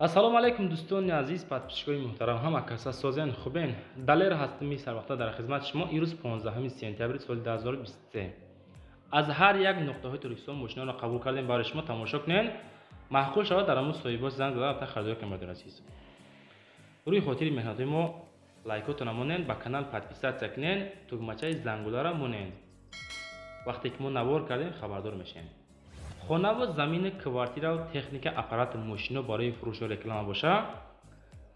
ассалому алайкум дӯстони азиз, подписчикои муҳтарам, ҳама каса созен хубен. Далер ҳастам, сарвақта дар хизмати шумо. ирӯз 15 сентябри соли 2023. аз ҳар як нуқтаҳои Туркистон мошинаро қабул кардем, барои шумо тамошо кунед. маъқул шавад дар амӯ соҳибош занг зада та харидор кунед. бардор азиз, рӯи хотири меҳнатҳои мо лайкотона монед, ба канал подписатсия кунед, тугмачаи зангулара монед. вақте ки мо навор кардем хабардор мешем. хонаву замини квартирау техника аппарати мошино барои фурӯшу реклама боша.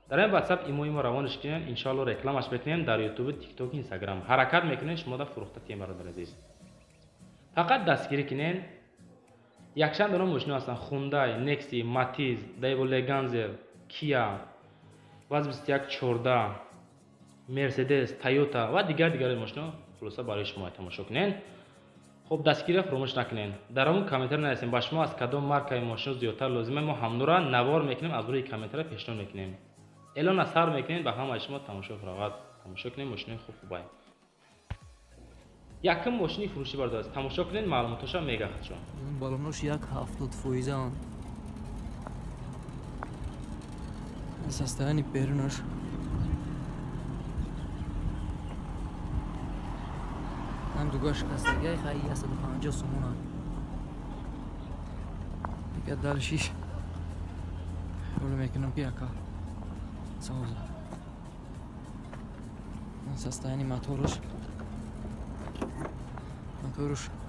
дар ин ватсап имои мо равонаш кунед, иншоалло рекламаш бекунем дар ютуб, тикток, инстаграм. ҳаракат мекунед, шумо да фурӯхта тем, бародар азиз. фақат дастгирӣ кунед. якчанд дона мошино ҳастанд: Hyundai, Nexi, Matiz, Daewoo Leganzer, Kia, VAZ-2114, Mercedes, Toyota ва дигари мошино хулоса барои шумо тамошо кунед. خب دستگیری فراموش نکنین. در اون کامنتر نویسین با شما از کدام مارکای ماشین زیادتر لازمه، ما همونورا نوار میکنیم، از روی کامنتر پیشنهاد میکنیم. اعلان اثر میکنین، با همه شما تماشا فراغت تماشا کنین. ماشین خوبه. یکم ماشینی فروشی بردار است. تماشا کنین، معلوماتش میگه خودشون. بالونش 1.70% آن. Состояние перенос. هم دوگاش کسایی خیلی است 150 سومون. دیگه دلشیش. ولی میکنم پیاکا. سوزا. Состояние моторش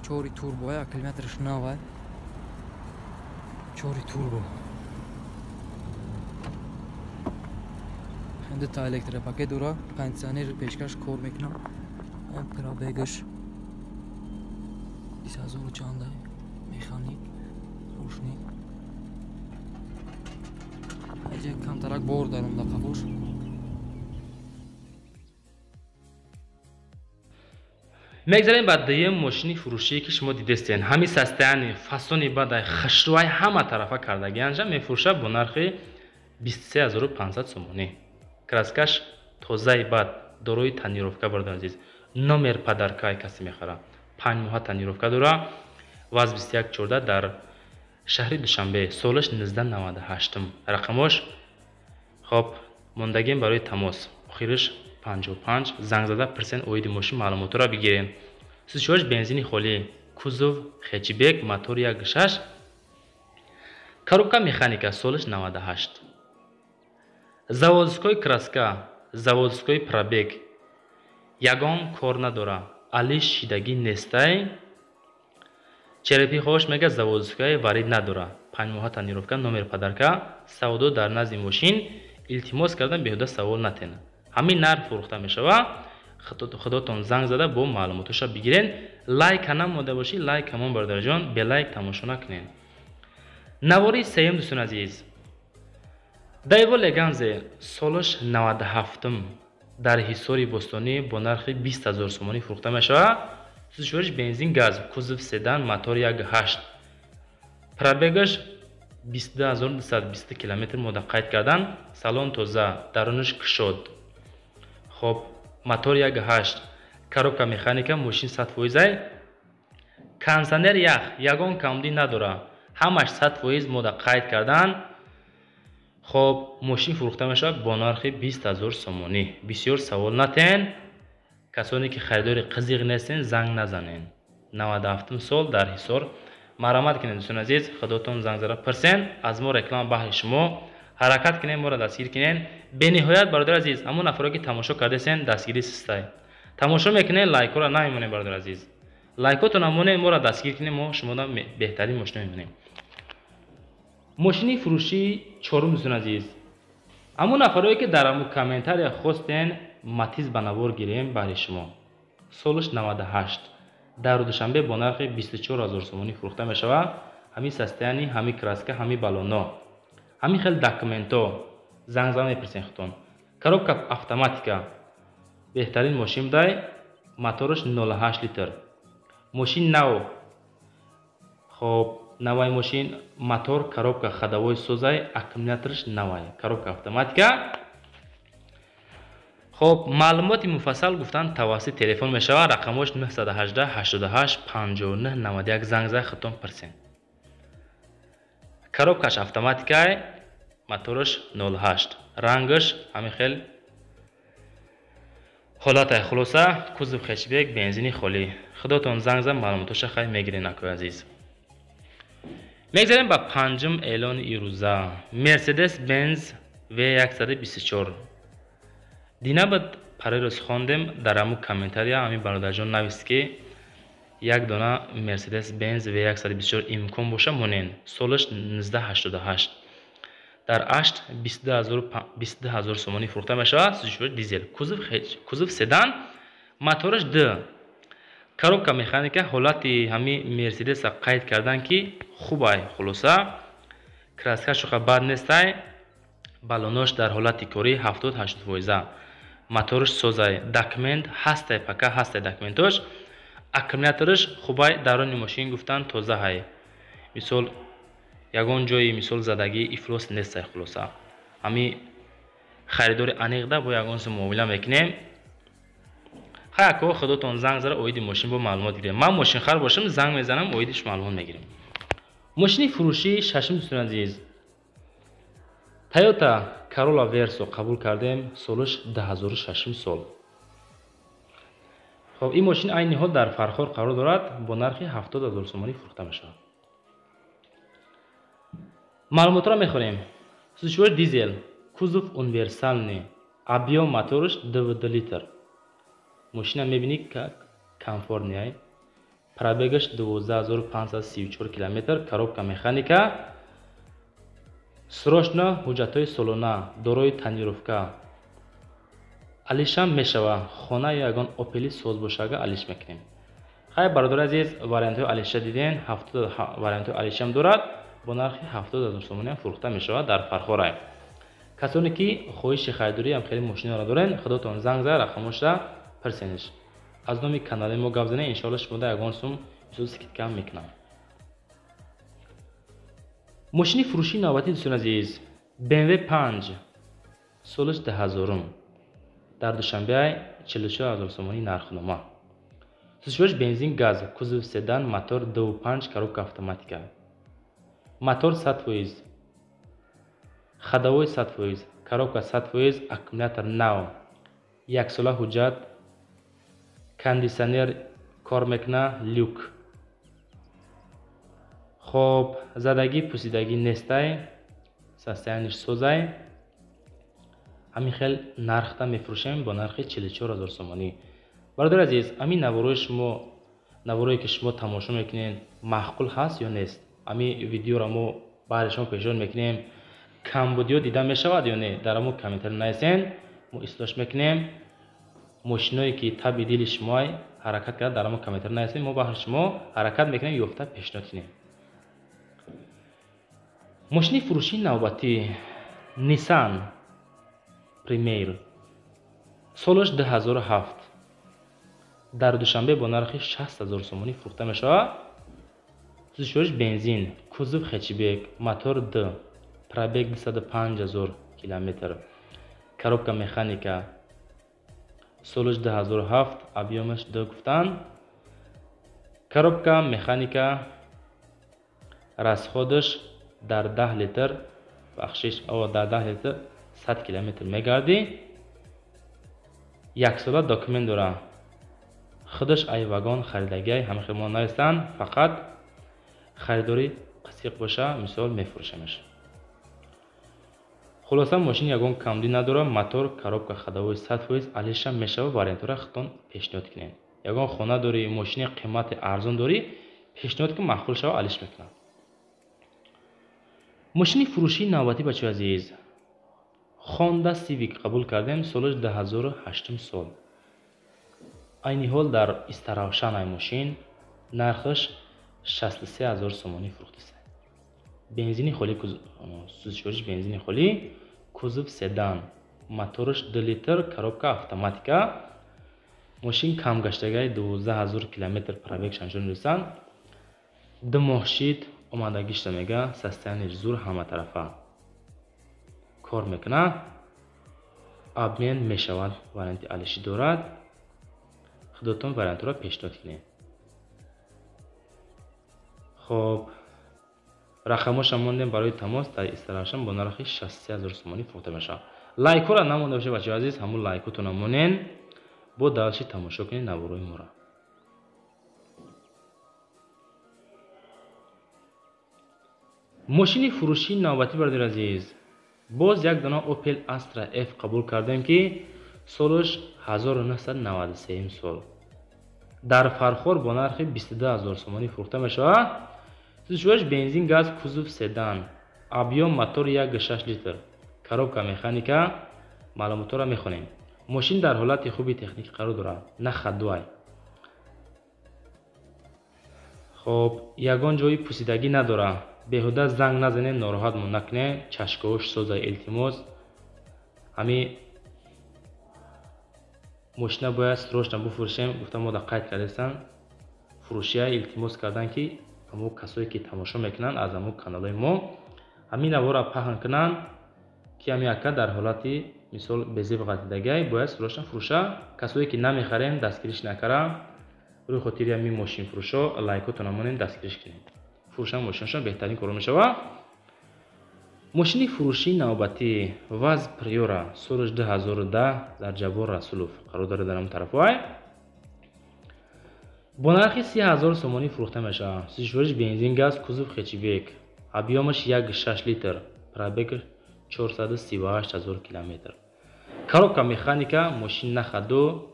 4 турбо, 1 километрш новая. 4 турбо. Хенде та электропакет дура, кондиционер пешкаш кор мекунам. пробегаш 20000 чанда, механик, рушник. Аҷа камтарак бор дарам да қафош. мегзарем ба дуюм мошини фурӯшие ки шумо дидестен. ҳамин састаяни фасони бадай хашрӯай ҳама тарафа кардагианжа мефурӯша бо нархи 23500 сомонӣ. краскаш тозаи бад, дорои тонировка бародар азиз. номер падаркай каси мехара. 5 моҳа тонировка дора. VAZ-2114 дар шаҳри Душанбе. солаш 1998. рақамош хоб мондагем барои тамос. охириш 55. занг зада персент оиди мошин маълумотро бигирен. сӯзишваш бензини холӣ. кузов хечбек, мотор 1.6. коробка механика. солаш 98. заводской краска, заводской пробег. ягон кор надора. али шидагӣ нестай. черепи хош мега заводской варид надора. 5 моҳа тонировка, номер падарка. савдо дар назди мошин. илтимос кардан беҳуда савол натен. ҳамин нарх фурӯхта мешава. худотон занг зада бо маълумоташа бигирен. лайк ҳанам мода бошӣ, лайк ҳамон бародарҷон, бе лайк тамошо накунен. навори сеюм дӯстон азиз. Daewoo Leganzer солаш 97 дар ҳисори бостонӣ бо нархи 20000 сомонӣ фурӯхта мешавад. сӯзишвариш бензин газ, кузов седан, мотор 1.8. пробегаш 22220 км мода қайд кардан. салон тоза, дарунаш кушод. хоб мотор 1.8. коробка механика, мошин 100%. кондиционер ях, ягон камдӣ надора. ҳамаш 100% мода қайд кардан. хоб мошин фурӯхта мешавад бо нархи 20000 сомонӣ. бисёр савол натен. касоне ки харидори қизиқ нестен, занг назанен. 97 сол дар ҳисор. марҳамат кунед дӯстон азиз, худотон занг зада персент аз мо реклама баҳри шумо. ҳаракат кунед, моро дастгир кунед. бениҳоят бародар азиз, ҳамон нафаре ки тамошо кардесен дастгири систай. тамошо мекунед, лайкора намемонед бародар азиз. лайкотон намонед, моро дастгир кунед, мо шумода беҳтарин мошино мемонем. мошини фурӯши чорум дӯстон азиз. ҳамон нафаре ки дар аму комментария хостен Matiz ба навор гирем баҳри шумо. солаш 98. дар Душанбе бо нархи 24000 сомонӣ фурӯхта мешавад. ҳамин состоянӣ, ҳамин краска, ҳамин балоно, ҳамин хел документо. занг зада мепурсен худтон. коробка автоматика. беҳтарин мошин будай. мотораш 0.8 литр. мошин нав. хоб навай мошин, мотор, коробка ходовой созай, аккумуляторш навай. коробка автоматика. хоб маълумоти муфассал гуфтан тавассути телефон мешавад. рақамош 918 88 59 91. занг зада худтон персент. коробкаш автоматикай. моторш 08, рангаш ҳамин хел ҳолатай. хулоса кузов хечбек, бензини холӣ. худотон занг зад маълумотоша хай мегирен акои азиз. мегзарем ба панҷум эълони ирӯза. Mercedes Benz V124. дина бад парирӯз хондем дар ҳамун комментария ҳамин бародарҷон навист ки як дона Mercedes Benz V124 имкон боша монен. солаш 1988. дар ашт 22000 сомонӣ фурӯхта мешавад. сӯзишвори дизел, кузов седан, мотораш д, коробка механика. ҳолати ҳами Мерседеса қайд кардан ки хубай. хулоса краскашоқа бад нестай. балонош дар ҳолати корӣ 70-80%. мотораш созай, документ ҳастай, пака ҳастай документош. аккумулятораш хубай, дарони мошин гуфтан тоза ҳай. мисол ягон ҷои мисол задагӣ ифлос нестай. хулоса ҳами харидори аниқда бо ягонси муомила мекунем. хай ако худотон занг зара оиди мошин бо маълумот гирем. ман мошинхар бошам, занг мезанам, оидиш маълумот мегирем. мошини фурӯшӣ шашм дӯстон азиз. Toyota Corolla Verso қабул кардем. солаш 2006 сол. хоб ин мошин айни ҳол дар фархор қарор дорад. бо нархи 70000 сомонӣ фурӯхта мешавад. маълумотро мехонем. сӯзишвори дизел, кузов универсални, объем мотораш 2 литр. мошина мебинӣ как комфортнияй. пробегаш 12534 км. коробка механика. срочно ҳуҷҷатҳои солона, дорои тонировка. алишам мешава. хона ягон опели соз бошага алиш мекунем. хай бародари азиз, вариантҳои алиша диден. 70 вариантҳои алишам дорад. бо нархи 70000 сомонӣ фурӯхта мешавад дар фархорай. касоне ки хоҳиши харидорӣ ҳам хеле мошинро дорен, худотон занг зад рақамошра пирсениш. аз номи канали мо гап занед, иншоалло шумода ягон сум мисол скидка мекунам. мошини фурӯшии навбатӣ дӯстон азиз, BMW 5 солаш 2000 дар душанбеай 44000 сомонӣ нархнома. сӯзишвориш бензин газ, кузов седан, мотор 2.5, коробка автоматика. мотор 100%, ходовой 100%, коробка 100%, аккумулятор нав, яксола ҳуҷҷат, кондисионер кор мекуна, люк. хоб задагӣ пусидагӣ нестай, состояниш созай. ҳамин хел нархта мефурӯшем бо нархи 44000 сомонӣ. бародари азиз, ҳамин наворое ки шумо тамошо мекунед маъқул ҳаст ё нест? ҳамин видеоро мо баъди шумо пешниҳод мекунем, камбудиё дида мешавад ё не? дар ҳамон комментари нависен, мо ислоҳш мекунем. мошиное ки таби дили шумоай ҳаракат кард, дар ҳамон комментари нависен, мо баҳри шумо ҳаракат мекунем, ёфта пешниҳод кунем. мошини фурӯшии навбатӣ, Nissan Premier, солаш 2007. дар душанбе бо нархи 60000 сомонӣ фурӯхта мешавад. сӯзишвориш бензин, кузов хечбек, мотор д, пробег 205000 км, коробка механика, солаш 2007, объемаш д гуфтан. коробка механика, расходаш дар 10 литр, бахшиш дар 10 литр 100 км мегарди. яксола документ дора. худаш ай вагон харидагиай, ҳамин хел мо навистан, фақат харидори қисиқ боша, мисол мефурӯшамаш. хулоса мошин ягон камдӣ надора. мотор, коробка ходовой 100%, алиша мешава. вариантора худтон пешниҳод кунед. ягон хона дори, мошини қимати арзон дори, пешниҳод кун, маъқул шава, алиш мекунам. мошини фурӯшии навбатӣ бачаҳои азиз, Honda Civic қабул кардем. солаш 2008 сол. айни ҳол дар истаравшан ай мошин, нархаш 63000 сомонӣ фурӯхтаст. бензини холӣ, сӯзишвориш бензини холӣ, кузов седан, мотораш 2 литр, коробка автоматика. мошин камгаштагаи 12000 км пробег шамшон мерасанд. 2 моҳ шид омадагӣ шуда мега, состояниш зур, ҳаматарафа кор мекуна. обмен мешавад, варианти алишӣ дорад. худотон вариантро пешниҳод кунед. хоб рақамоша мондем барои тамос дар Instagram бо нархи 63000 сомонӣ фурӯхта мешавад. Лайкора намонда бошед бачаҳои азиз, ҳамун лайкотона монен бо давши тамошо кунед наворои моро. мошини фурӯшии навбатӣ бародари азиз, боз як дона Opel Astra F қабул кардем ки солаш 1993 сол. дар фархор бо нархи 22000 сомонӣ фурӯхта мешавад. сӯзишвоиш бензин, газ, кузов седан, объем мотор 1.6 литр, коробка механика. маълумотро мехонем. мошин дар ҳолати хуби техникӣ қарор дорад, на хадвай. хоб, ягон ҷои пусидагӣ надорад. беҳуда занг назанед, нороҳатмон накунед. чашкош соза илтимос. ҳами мошина бояд срочно буфурӯшем. гуфтам мода қайд кардестан. фурӯшия илтимос кардан ки ҳамо касое ки тамошо мекунанд аз ҳамо каналои мо ҳамин навора паҳн кунанд ки ҳами ака дар ҳолати мисол безеб ғатидагай бояд срочно фурӯша. касое ки намехарем, дастгириш накарам, рӯи хотири ҳамин мошинфурӯшо лайкотона монем дастгириш кунем. фурӯшан мошинашон беҳтарин кор мешавад. мошини фурӯшии навбатӣ ВАЗ Приора солаш 2010 дар Ҷабор Расулов қарор дорад дар ҳамон тарафҳои бо нархи 30000 сомонӣ фурӯхта мешавад. сӯзишвориш бензин, газ, кузов хечибек, объемаш 1.6 литр, пробег 438000 километр. коробка механика, мошин на хаду,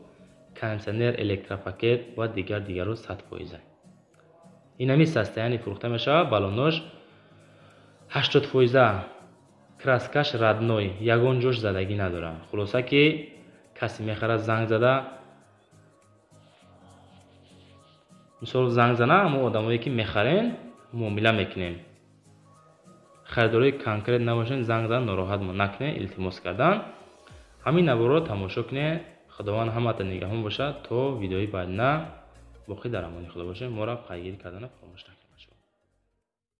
кондитсионер, электропакет ва дигару 100%. инами состояние фурӯхта мешавад. балонош 80%, краскаш радной, ягон ҷош задагӣ надорад. хулоса ки касе мехарад занг зада, мисол занг зана, мо одамое ки мехарен муомила мекунем. харидорои конкрет набошен, занг зада нороҳатмон накунед, илтимос кардан. ҳамин навораро тамошо кунед. худованд ҳамаатон нигаҳон бошад. то видеои баъдина боқӣ дар амони худо бошед. моро пайгирӣ кардана фаромӯш накунед.